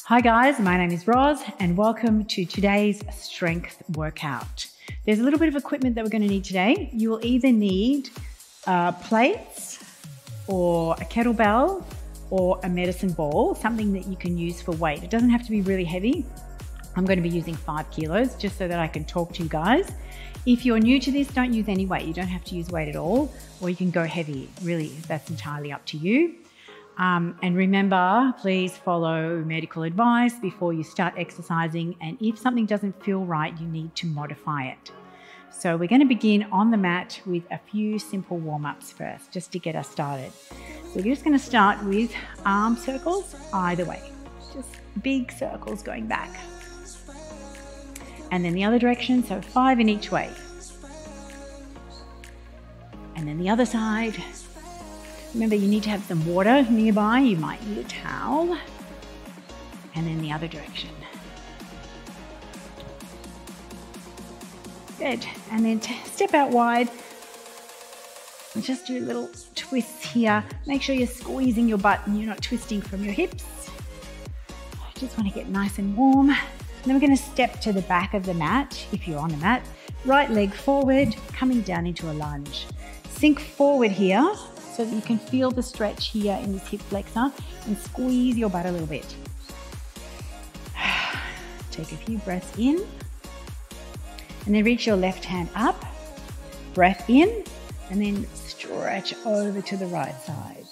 Hi guys, my name is Roz and welcome to today's strength workout. There's a little bit of equipment that we're going to need today. You will either need plates or a kettlebell or a medicine ball, something that you can use for weight. It doesn't have to be really heavy. I'm going to be using 5 kilos just so that I can talk to you guys. If you're new to this, don't use any weight. You don't have to use weight at all, or you can go heavy. Really, that's entirely up to you. And remember, please follow medical advice before you start exercising. And if something doesn't feel right, you need to modify it. So we're going to begin on the mat with a few simple warm-ups first, just to get us started. So we're just going to start with arm circles either way, just big circles going back. And then the other direction, so 5 in each way. And then the other side. Remember, you need to have some water nearby. You might need a towel. And then the other direction. Good. And then step out wide. And just do little twists here. Make sure you're squeezing your butt and you're not twisting from your hips. Just want to get nice and warm. And then we're going to step to the back of the mat, if you're on the mat. Right leg forward, coming down into a lunge. Sink forward here, so that you can feel the stretch here in this hip flexor and squeeze your butt a little bit. Take a few breaths in and then reach your left hand up, breath in, and then stretch over to the right side.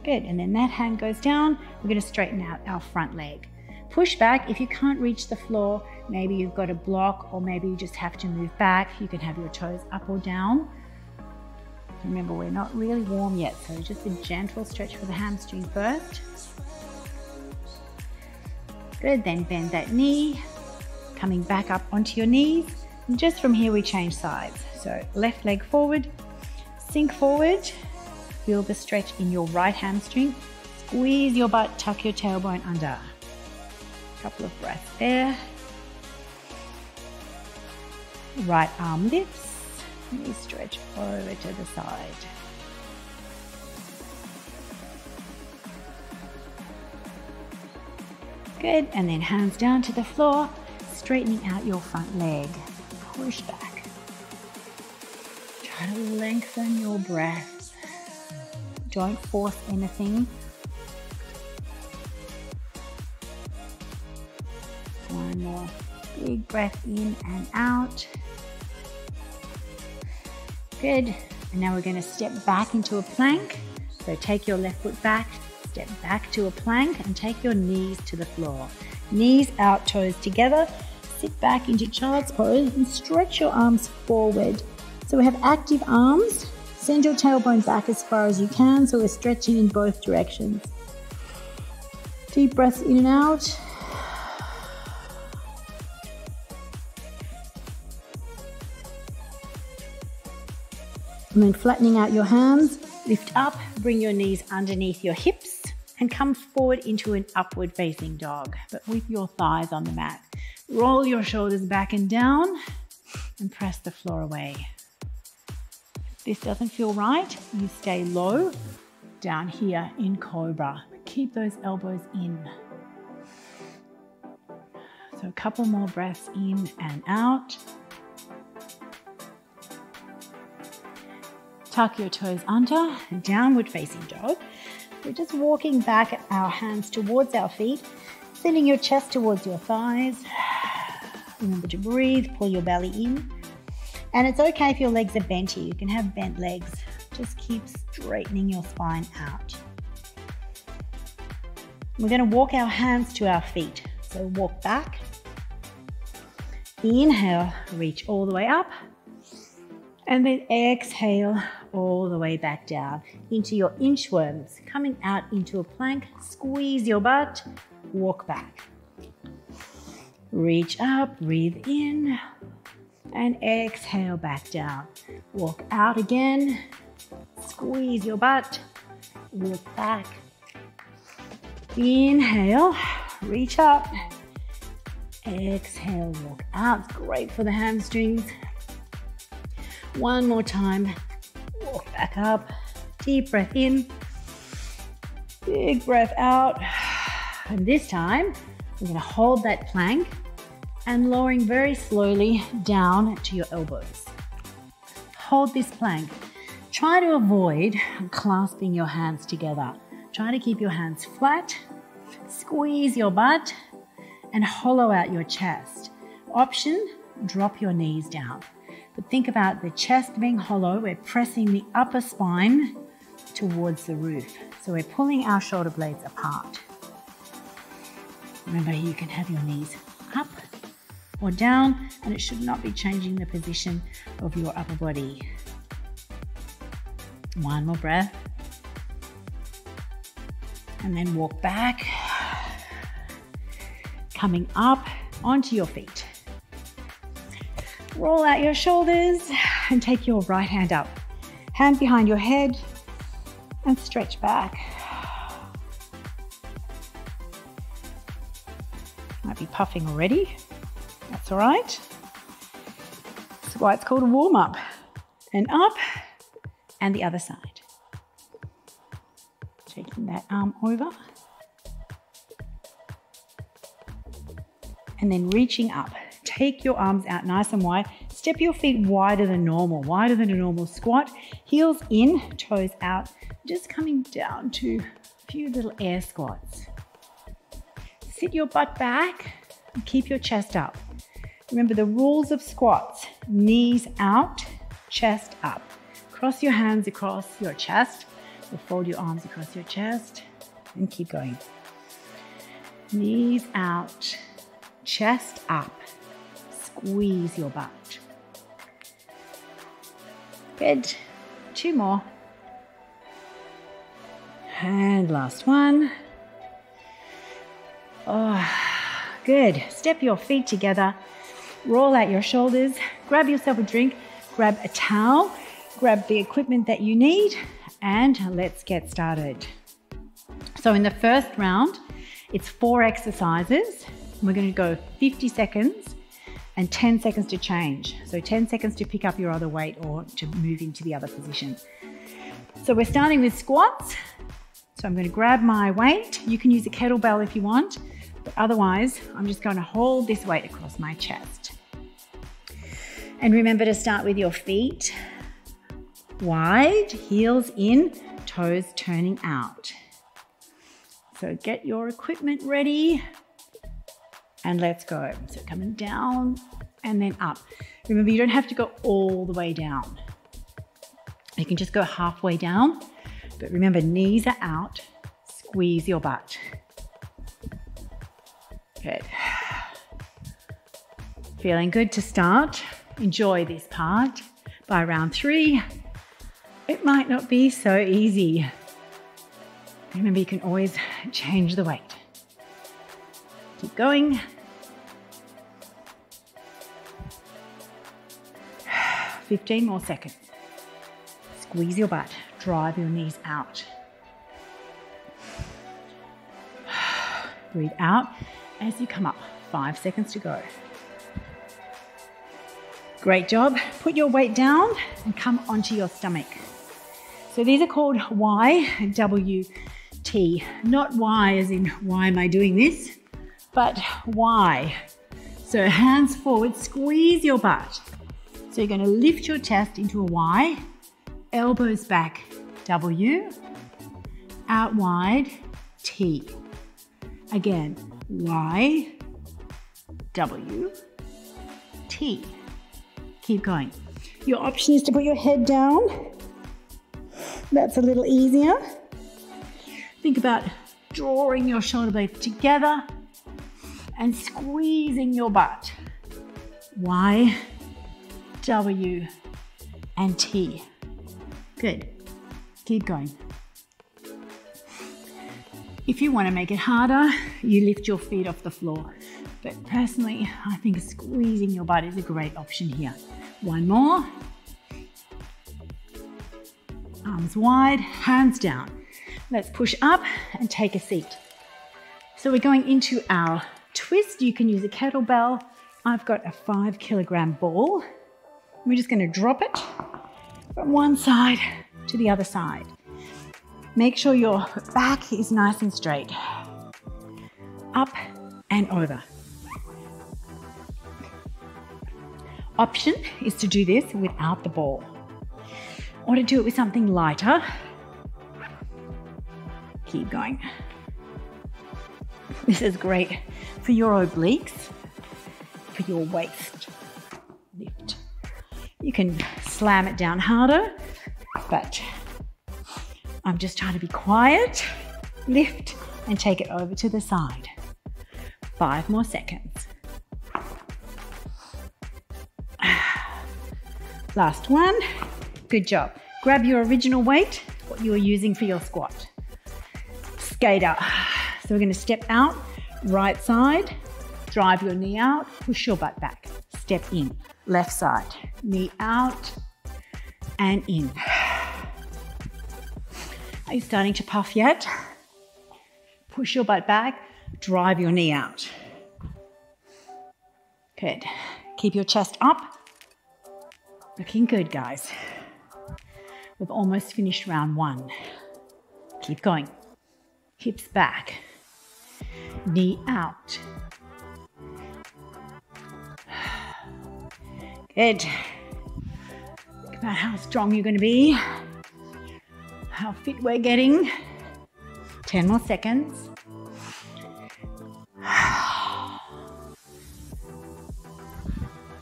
Good, and then that hand goes down. We're going to straighten out our front leg. Push back. If you can't reach the floor, maybe you've got a block or maybe you just have to move back. You can have your toes up or down. Remember, we're not really warm yet, so just a gentle stretch for the hamstring first. Good, then bend that knee, coming back up onto your knees. And just from here, we change sides. So left leg forward, sink forward, feel the stretch in your right hamstring. Squeeze your butt, tuck your tailbone under. Couple of breaths there. Right arm lifts. Knee stretch over to the side. Good, and then hands down to the floor, straightening out your front leg. Push back. Try to lengthen your breath. Don't force anything. One more big breath in and out. Good. And now we're going to step back into a plank. So take your left foot back, step back to a plank and take your knees to the floor. Knees out, toes together. Sit back into child's pose and stretch your arms forward. So we have active arms. Send your tailbone back as far as you can. So we're stretching in both directions. Deep breaths in and out. And then flattening out your hands, lift up, bring your knees underneath your hips and come forward into an upward facing dog, but with your thighs on the mat. Roll your shoulders back and down and press the floor away. If this doesn't feel right, you stay low down here in Cobra. Keep those elbows in. So a couple more breaths in and out. Tuck your toes under, downward facing dog. We're just walking back our hands towards our feet, sending your chest towards your thighs. Remember to breathe, pull your belly in. And it's okay if your legs are bent here. You can have bent legs. Just keep straightening your spine out. We're going to walk our hands to our feet. So walk back. Inhale, reach all the way up. And then exhale all the way back down into your inchworms. Coming out into a plank, squeeze your butt, walk back. Reach up, breathe in, and exhale back down. Walk out again, squeeze your butt, walk back. Inhale, reach up, exhale, walk out. It's great for the hamstrings. One more time, walk back up, deep breath in, Big breath out. And this time, we're going to hold that plank and lowering very slowly down to your elbows. Hold this plank. Try to avoid clasping your hands together. Try to keep your hands flat. Squeeze your butt and hollow out your chest. Option, drop your knees down. But think about the chest being hollow. We're pressing the upper spine towards the roof. So we're pulling our shoulder blades apart. Remember, you can have your knees up or down, and it should not be changing the position of your upper body. One more breath. And then walk back, coming up onto your feet. Roll out your shoulders and take your right hand up. Hand behind your head and stretch back. Might be puffing already. That's all right. That's why it's called a warm up. And up and the other side. Taking that arm over. And then reaching up. Take your arms out nice and wide. Step your feet wider than normal, wider than a normal squat. Heels in, toes out. Just coming down to a few little air squats. Sit your butt back and keep your chest up. Remember the rules of squats. Knees out, chest up. Cross your hands across your chest. Or fold your arms across your chest and keep going. Knees out, chest up. Squeeze your butt. Good. 2 more. And last one. Oh, good. Step your feet together. Roll out your shoulders. Grab yourself a drink. Grab a towel. Grab the equipment that you need. And let's get started. So in the first round, it's 4 exercises. We're going to go 50 seconds and 10 seconds to change. So 10 seconds to pick up your other weight or to move into the other position. So we're starting with squats. So I'm going to grab my weight. You can use a kettlebell if you want, but otherwise I'm just going to hold this weight across my chest. And remember to start with your feet wide, heels in, toes turning out. So get your equipment ready and let's go. So coming down and then up. Remember, you don't have to go all the way down. You can just go halfway down, but remember, knees are out, squeeze your butt. Good. Feeling good to start. Enjoy this part. By round 3, it might not be so easy. Remember, you can always change the weight. Keep going. 15 more seconds. Squeeze your butt. Drive your knees out. Breathe out as you come up. 5 seconds to go. Great job. Put your weight down and come onto your stomach. So these are called Y and WT. Not Y as in why am I doing this, but Y. So hands forward, squeeze your butt. So you're going to lift your chest into a Y, elbows back, W, out wide, T. Again, Y, W, T. Keep going. Your option is to put your head down. That's a little easier. Think about drawing your shoulder blades together and squeezing your butt. Y, W, and T. Good. Keep going. If you want to make it harder, you lift your feet off the floor. But personally, I think squeezing your butt is a great option here. 1 more. Arms wide, hands down. Let's push up and take a seat. So we're going into our twist. You can use a kettlebell. I've got a 5 kilogram ball. We're just going to drop it from one side to the other side. Make sure your back is nice and straight. Up and over. Option is to do this without the ball, or to do it with something lighter. Keep going. This is great for your obliques, for your waist lift. You can slam it down harder, but I'm just trying to be quiet. Lift and take it over to the side. 5 more seconds. Last one. Good job. Grab your original weight, what you were using for your squat. Skater. So we're going to step out, right side, drive your knee out, push your butt back. Step in, left side, knee out and in. Are you starting to puff yet? Push your butt back, drive your knee out. Good. Keep your chest up. Looking good, guys. We've almost finished round 1. Keep going. Hips back. Knee out. Good. Think about how strong you're going to be. How fit we're getting. 10 more seconds.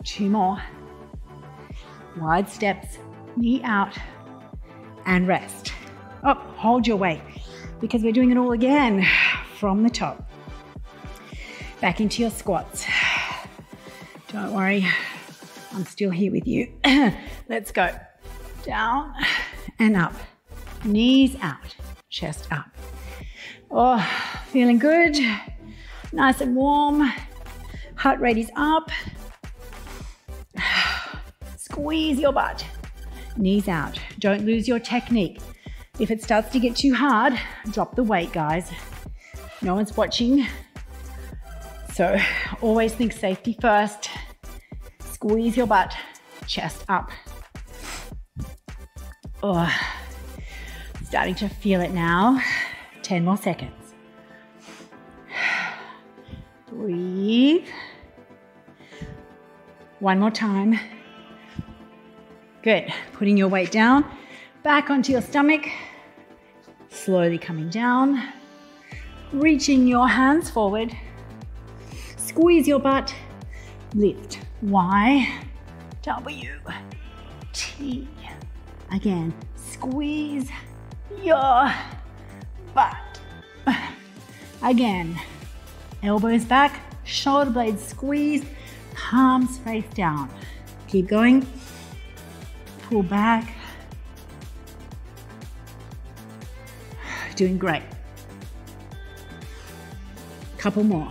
Two more. Wide steps, knee out, and rest. Oh, hold your weight, because we're doing it all again from the top. Back into your squats. Don't worry, I'm still here with you. Let's go. Down and up. Knees out, chest up. Oh, feeling good. Nice and warm. Heart rate is up. Squeeze your butt. Knees out. Don't lose your technique. If it starts to get too hard, drop the weight, guys. No one's watching. So always think safety first. Squeeze your butt. Chest up. Oh, starting to feel it now. 10 more seconds. Breathe. One more time. Good. Putting your weight down, back onto your stomach, slowly coming down, reaching your hands forward, squeeze your butt, lift, Y, W, T. Again, squeeze your butt. Again, elbows back, shoulder blades squeeze, palms face down. Keep going. Pull back. Doing great. Couple more.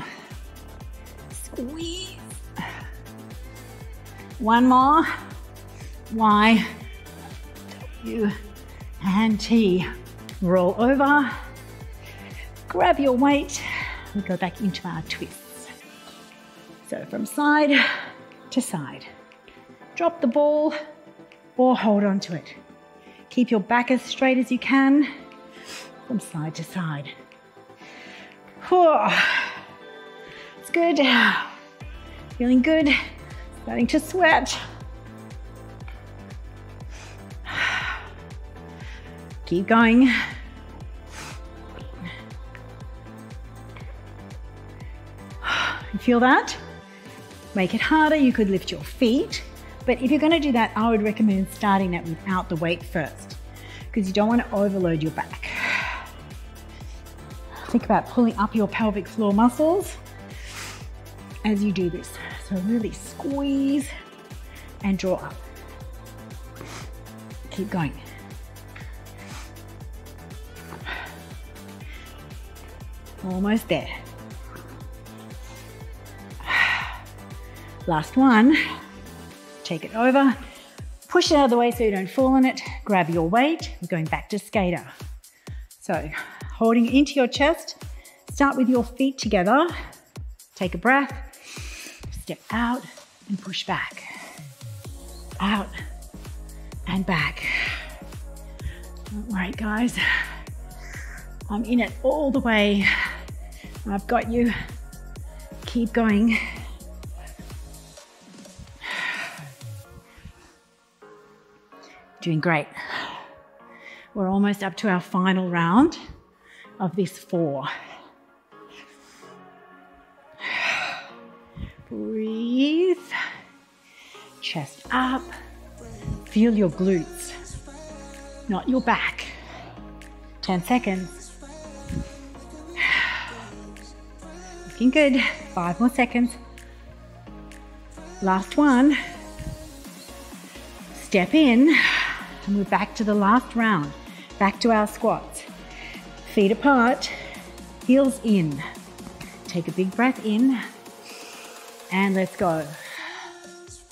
Squeeze. One more. Y, W, and T. Roll over. Grab your weight. We go back into our twists. So from side to side. Drop the ball or hold on to it. Keep your back as straight as you can from side to side. It's good. Feeling good. Starting to sweat. Keep going. You feel that? Make it harder. You could lift your feet. But if you're going to do that, I would recommend starting it without the weight first, because you don't want to overload your back. Think about pulling up your pelvic floor muscles as you do this. So really squeeze and draw up. Keep going. Almost there. Last one. Take it over, push it out of the way so you don't fall on it, grab your weight, we're going back to skater. So holding it into your chest, start with your feet together, take a breath, step out and push back, out and back. All right, guys, I'm in it all the way. I've got you. Keep going. Doing great. We're almost up to our final round of this 4. Breathe. Chest up. Feel your glutes, not your back. 10 seconds. Looking good. 5 more seconds. Last one. Step in, and we're back to the last round. Back to our squats. Feet apart, heels in. Take a big breath in, and let's go. It's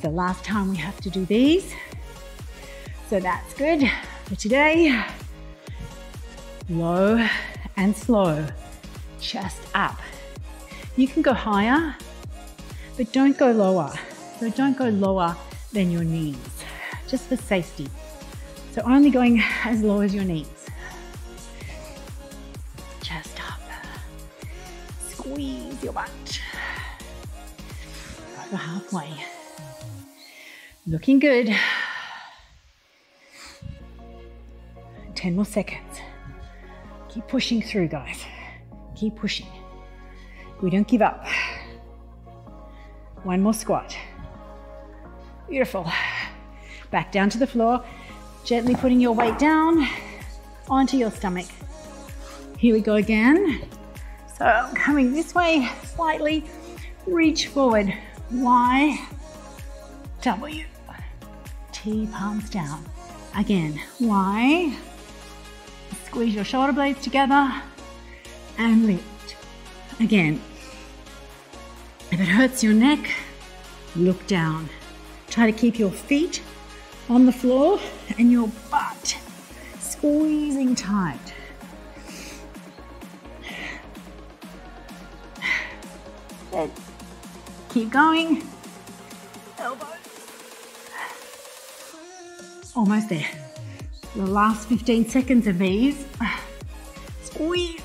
the last time we have to do these, so that's good for today. Low and slow, chest up. You can go higher, but don't go lower. So don't go lower than your knees, just for safety. So only going as low as your knees. Chest up. Squeeze your butt. Over halfway. Looking good. 10 more seconds. Keep pushing through, guys. Keep pushing. We don't give up. 1 more squat. Beautiful. Back down to the floor. Gently putting your weight down onto your stomach. Here we go again. So I'm coming this way slightly. Reach forward. Y, W. T, palms down. Again, Y. Squeeze your shoulder blades together and lift. Again. If it hurts your neck, look down. Try to keep your feet on the floor and your butt squeezing tight. Good. Keep going. Elbows. Almost there. The last 15 seconds of these. Squeeze.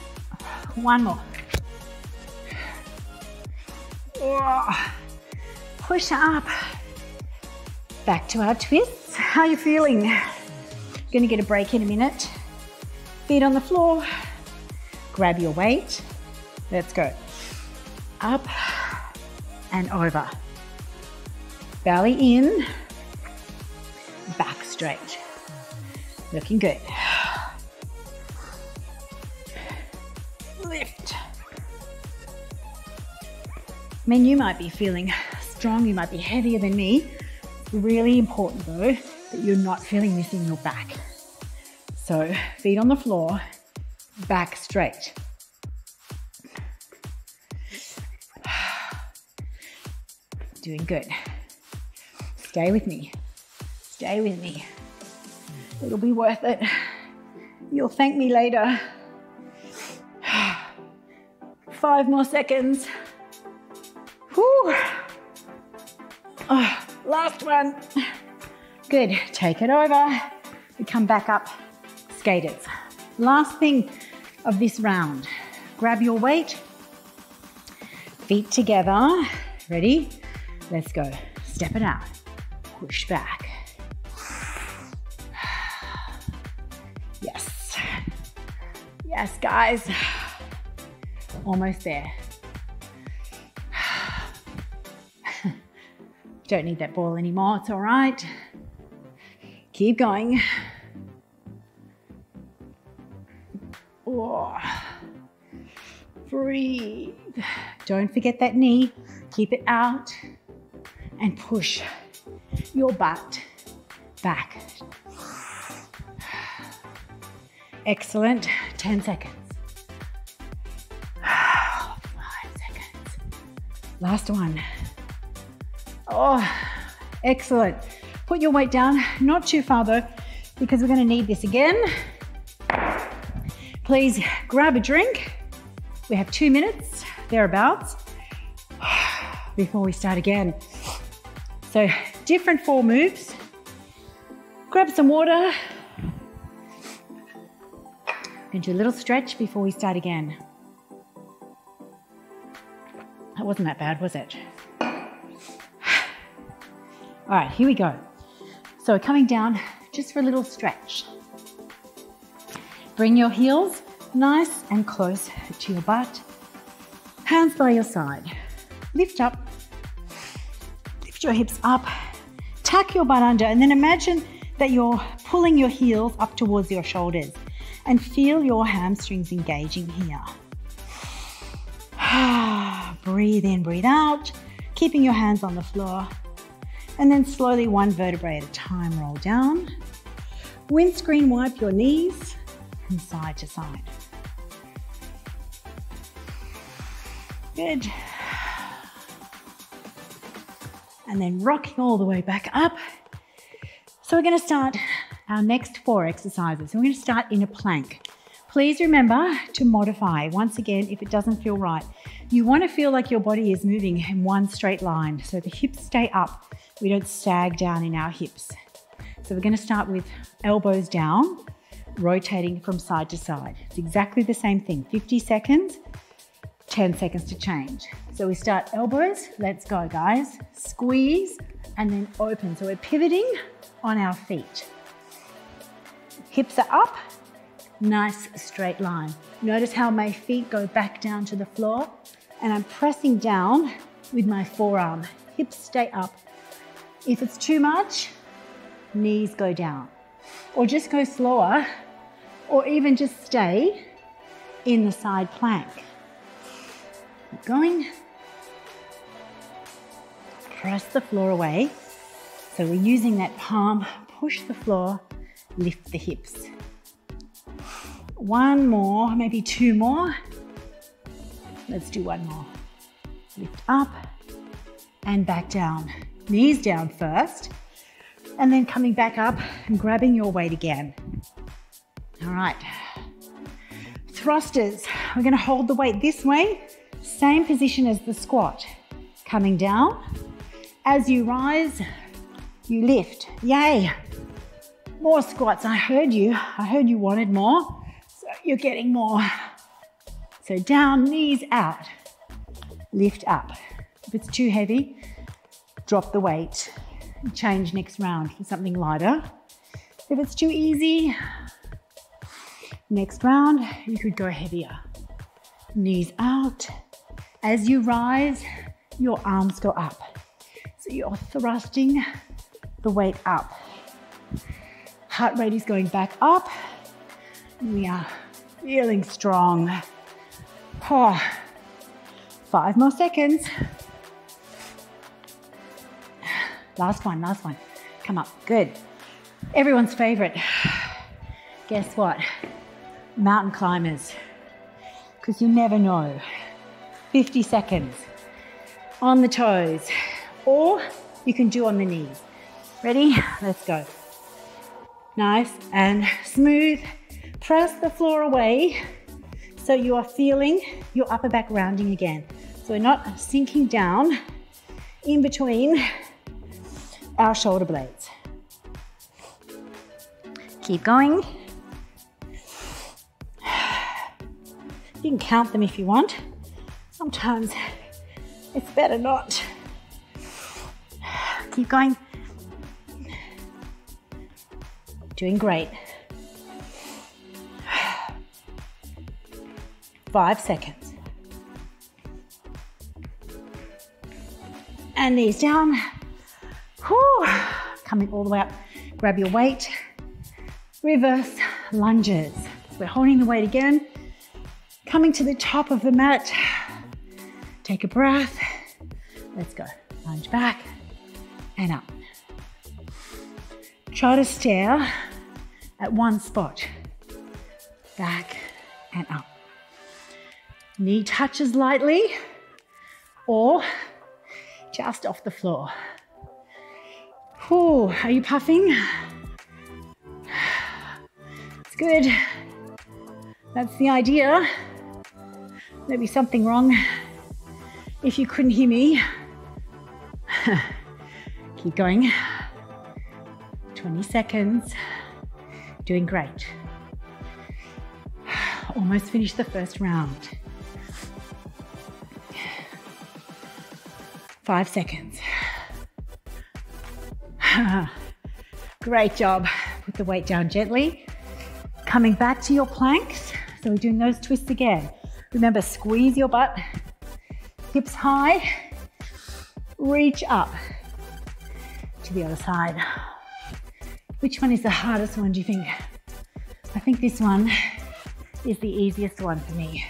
1 more. Push up. Back to our twists. How are you feeling? Gonna get a break in a minute. Feet on the floor. Grab your weight. Let's go. Up and over. Belly in. Back straight. Looking good. Lift. I mean, you might be feeling strong, you might be heavier than me. It's really important though that you're not feeling this in your back. So feet on the floor, back straight. Doing good. Stay with me. Stay with me. It'll be worth it. You'll thank me later. 5 more seconds. Whew. Oh, last one. Good. Take it over. We come back up, skaters. Last thing of this round. Grab your weight. Feet together. Ready? Let's go. Step it out. Push back. Yes. Yes, guys. Almost there. Don't need that ball anymore. It's all right. Keep going. Oh. Breathe. Don't forget that knee. Keep it out and push your butt back. Excellent. 10 seconds. 5 seconds. Last one. Oh, excellent. Put your weight down, not too far though, because we're going to need this again. Please grab a drink. We have 2 minutes, thereabouts, before we start again. So different 4 moves. Grab some water. Going to do a little stretch before we start again. That wasn't that bad, was it? All right, here we go. So we're coming down just for a little stretch. Bring your heels nice and close to your butt. Hands by your side. Lift up. Lift your hips up. Tuck your butt under, and then imagine that you're pulling your heels up towards your shoulders and feel your hamstrings engaging here. Breathe in, breathe out, keeping your hands on the floor. And then slowly, one vertebrae at a time, roll down. Windscreen wipe your knees from side to side. Good. And then rocking all the way back up. So we're going to start our next 4 exercises. So we're going to start in a plank. Please remember to modify. Once again, if it doesn't feel right, you want to feel like your body is moving in one straight line. So the hips stay up. We don't sag down in our hips. So we're going to start with elbows down, rotating from side to side. It's exactly the same thing. 50 seconds, 10 seconds to change. So we start elbows. Let's go, guys. Squeeze and then open. So we're pivoting on our feet. Hips are up. Nice straight line. Notice how my feet go back down to the floor and I'm pressing down with my forearm. Hips stay up. If it's too much, knees go down. Or just go slower, or even just stay in the side plank. Keep going. Press the floor away. So we're using that palm, push the floor, lift the hips. One more, maybe 2 more. Let's do 1 more. Lift up and back down. Knees down first, and then coming back up and grabbing your weight again. All right. Thrusters. We're going to hold the weight this way. Same position as the squat. Coming down. As you rise, you lift. Yay. More squats. I heard you wanted more. So you're getting more. So down, knees out. Lift up. If it's too heavy, drop the weight. Change next round for something lighter. If it's too easy, next round, you could go heavier. Knees out. As you rise, your arms go up. So you're thrusting the weight up. Heart rate is going back up. We are feeling strong. 5 more seconds. Last one. Come up, good. Everyone's favorite. Guess what? Mountain climbers. Because you never know. 50 seconds. On the toes. Or you can do on the knees. Ready? Let's go. Nice and smooth. Press the floor away so you are feeling your upper back rounding again. So we're not sinking down in between our shoulder blades. Keep going. You can count them if you want. Sometimes it's better not. Keep going. Doing great. 5 seconds. And knees down. Whew. Coming all the way up. Grab your weight. Reverse lunges. So we're holding the weight again. Coming to the top of the mat. Take a breath. Let's go. Lunge back and up. Try to stare at one spot. Back and up. Knee touches lightly or just off the floor. Whew, are you puffing? It's good. That's the idea. There'd be something wrong if you couldn't hear me. Keep going. 20 seconds. Doing great. Almost finished the first round. 5 seconds. Great job. Put the weight down gently. Coming back to your planks. So we're doing those twists again. Remember, squeeze your butt, hips high, reach up to the other side. Which one is the hardest one, do you think? I think this one is the easiest one for me.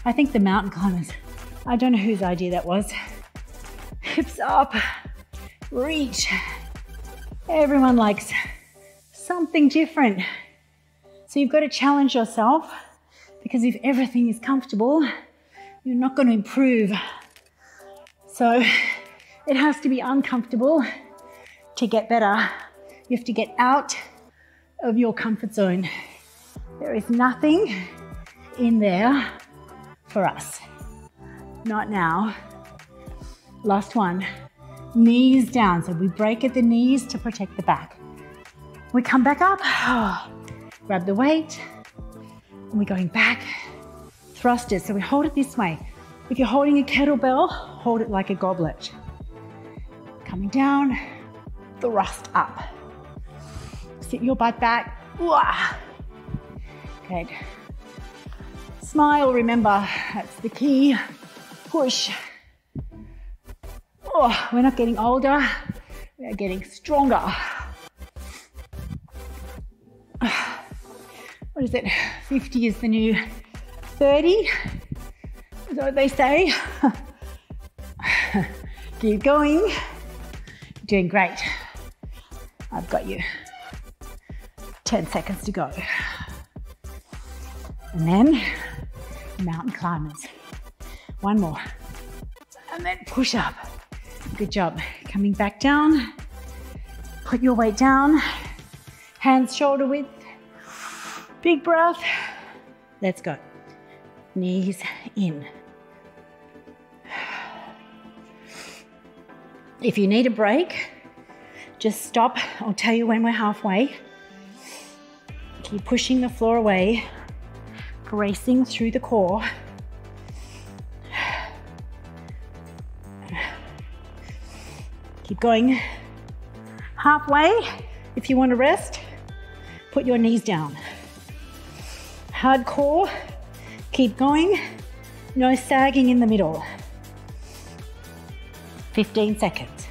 I think the mountain climbers, I don't know whose idea that was. Hips up, reach. Everyone likes something different. So you've got to challenge yourself, because if everything is comfortable, you're not going to improve. So it has to be uncomfortable to get better. You have to get out of your comfort zone. There is nothing in there for us. Not now. Last one. Knees down. So we break at the knees to protect the back. We come back up. Grab the weight. And we're going back. Thrusters. So we hold it this way. If you're holding a kettlebell, hold it like a goblet. Coming down. Thrust up. Sit your butt back. Good. Smile, remember, that's the key. Push. Oh, we're not getting older, we are getting stronger. What is it? 50 is the new 30. Is that what they say? Keep going. You're doing great. I've got you. 10 seconds to go. And then mountain climbers. One more. And then push up. Good job. Coming back down. Put your weight down. Hands shoulder width. Big breath. Let's go. Knees in. If you need a break, just stop. I'll tell you when we're halfway. Keep pushing the floor away, bracing through the core. Keep going. Halfway, if you want to rest, put your knees down. Hard core, keep going. No sagging in the middle. 15 seconds.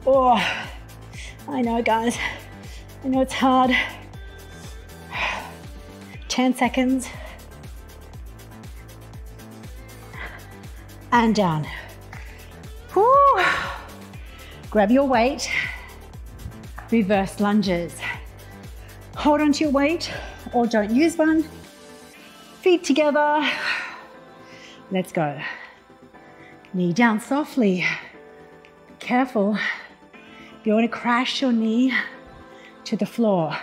Oh, I know, guys. I know it's hard. 10 seconds. And down. Whew. Grab your weight. Reverse lunges. Hold onto your weight or don't use one. Feet together. Let's go. Knee down softly. Be careful. You want to crash your knee to the floor.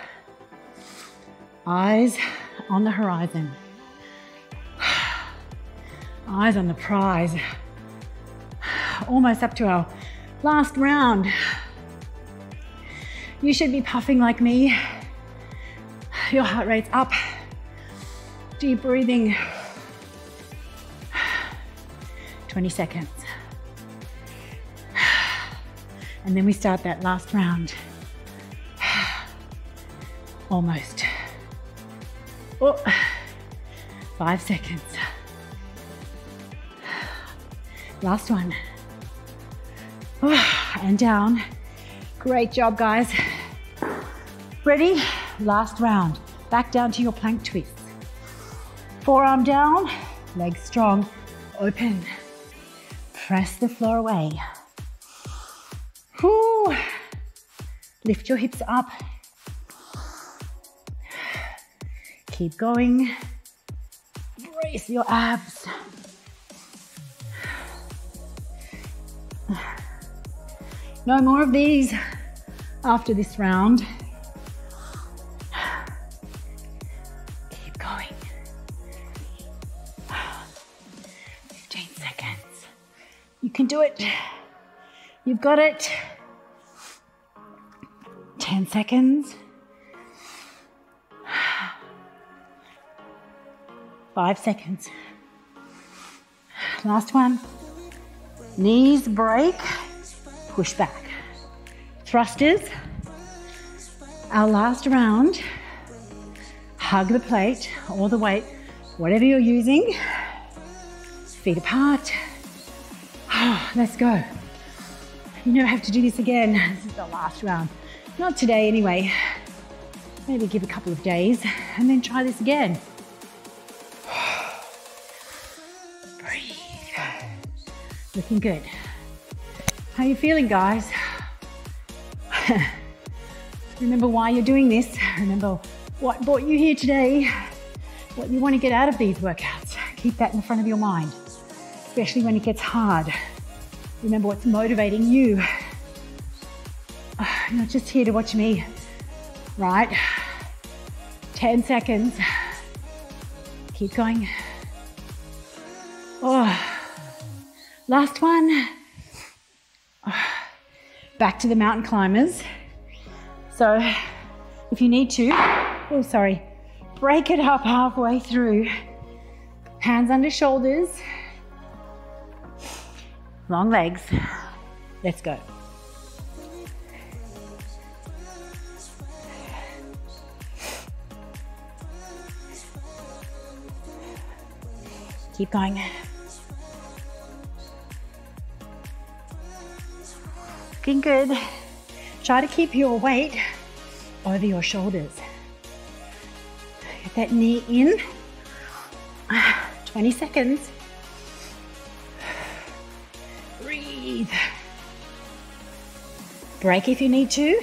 Eyes on the horizon. Eyes on the prize. Almost up to our last round. You should be puffing like me. Your heart rate's up. Deep breathing. 20 seconds. And then we start that last round. Almost. Oh, 5 seconds. Last one. Oh, and down. Great job, guys. Ready? Last round. Back down to your plank twists. Forearm down, legs strong, open. Press the floor away. Whew. Lift your hips up. Keep going. Brace your abs. No more of these after this round. Keep going. 15 seconds. You can do it. You've got it. 10 seconds. 5 seconds. Last one. Knees break, push back. Thrusters. Our last round. Hug the plate or the weight, whatever you're using. Feet apart. Let's go. You never have to do this again. This is the last round. Not today anyway. Maybe give a couple of days and then try this again. Breathe. Looking good. How are you feeling, guys? Remember why you're doing this. Remember what brought you here today. What you want to get out of these workouts. Keep that in the front of your mind, especially when it gets hard. Remember what's motivating you. You're not just here to watch me, right? 10 seconds. Keep going. Oh, last one. Back to the mountain climbers. So if you need to, break it up halfway through. Hands under shoulders. Long legs. Let's go. Keep going. Looking good. Try to keep your weight over your shoulders. Get that knee in. 20 seconds. Breathe. Break if you need to,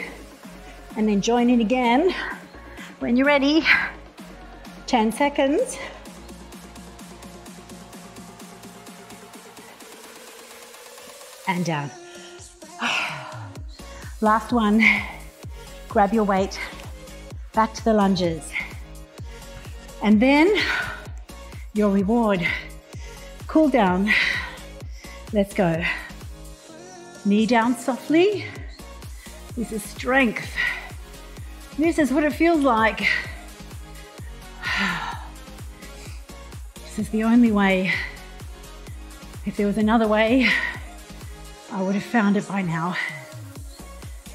and then join in again when you're ready. 10 seconds. And down. Last one. Grab your weight. Back to the lunges. And then your reward. Cool down. Let's go. Knee down softly. This is strength. This is what it feels like. This is the only way. If there was another way, I would have found it by now.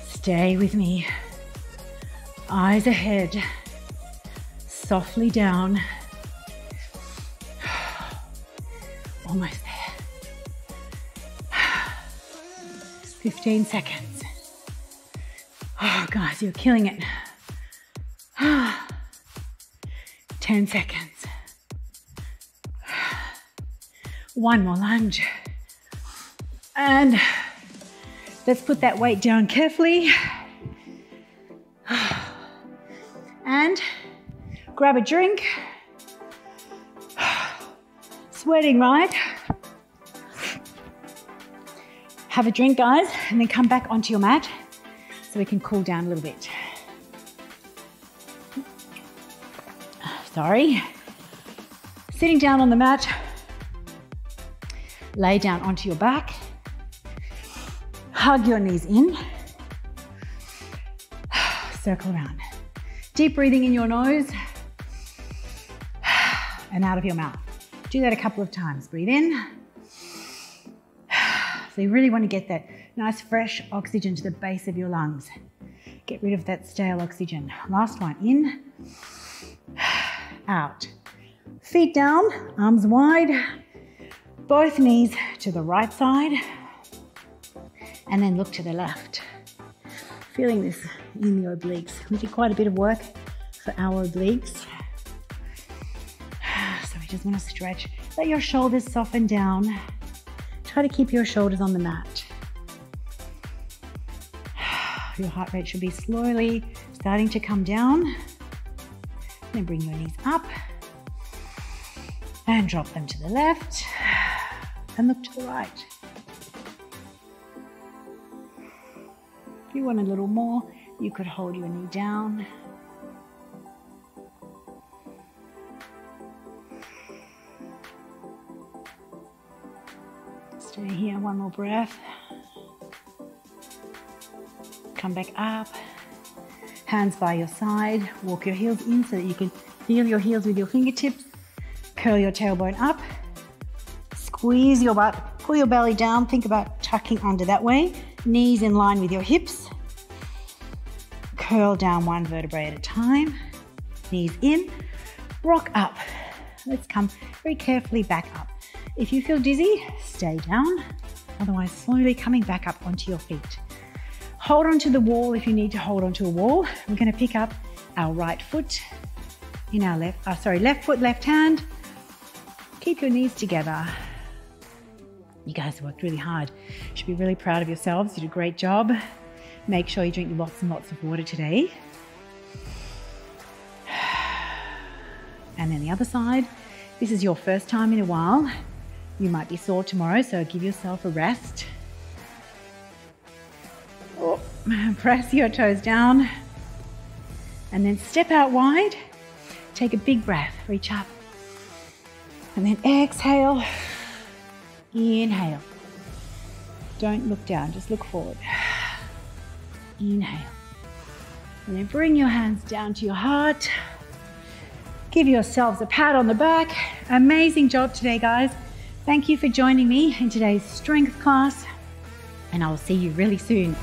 Stay with me. Eyes ahead. Softly down. Almost there. 15 seconds. Oh, guys, you're killing it. 10 seconds. One more lunge. And let's put that weight down carefully. And grab a drink. Sweating, right? Have a drink, guys, and then come back onto your mat so we can cool down a little bit. Sorry. Sitting down on the mat. Lay down onto your back. Hug your knees in. Circle around. Deep breathing in your nose and out of your mouth. Do that a couple of times. Breathe in. So you really want to get that nice fresh oxygen to the base of your lungs. Get rid of that stale oxygen. Last one. In. Out. Feet down, arms wide. Both knees to the right side. And then look to the left. Feeling this in the obliques. We did quite a bit of work for our obliques. So we just want to stretch. Let your shoulders soften down. Try to keep your shoulders on the mat. Your heart rate should be slowly starting to come down. Then bring your knees up. And drop them to the left. And look to the right. If you want a little more, you could hold your knee down. Stay here, one more breath. Come back up. Hands by your side. Walk your heels in so that you can feel your heels with your fingertips. Curl your tailbone up. Squeeze your butt. Pull your belly down. Think about tucking under that way. Knees in line with your hips. Curl down one vertebrae at a time. Knees in. Rock up. Let's come very carefully back up. If you feel dizzy, stay down. Otherwise, slowly coming back up onto your feet. Hold onto the wall if you need to hold onto a wall. We're going to pick up our right foot in our left foot, left hand. Keep your knees together. You guys worked really hard. You should be really proud of yourselves. You did a great job. Make sure you drink lots and lots of water today. And then the other side. This is your first time in a while. You might be sore tomorrow, so give yourself a rest. Oh, press your toes down. And then step out wide. Take a big breath. Reach up. And then exhale. Inhale. Don't look down, just look forward. Inhale. And then bring your hands down to your heart. Give yourselves a pat on the back. Amazing job today, guys. Thank you for joining me in today's strength class, and I will see you really soon.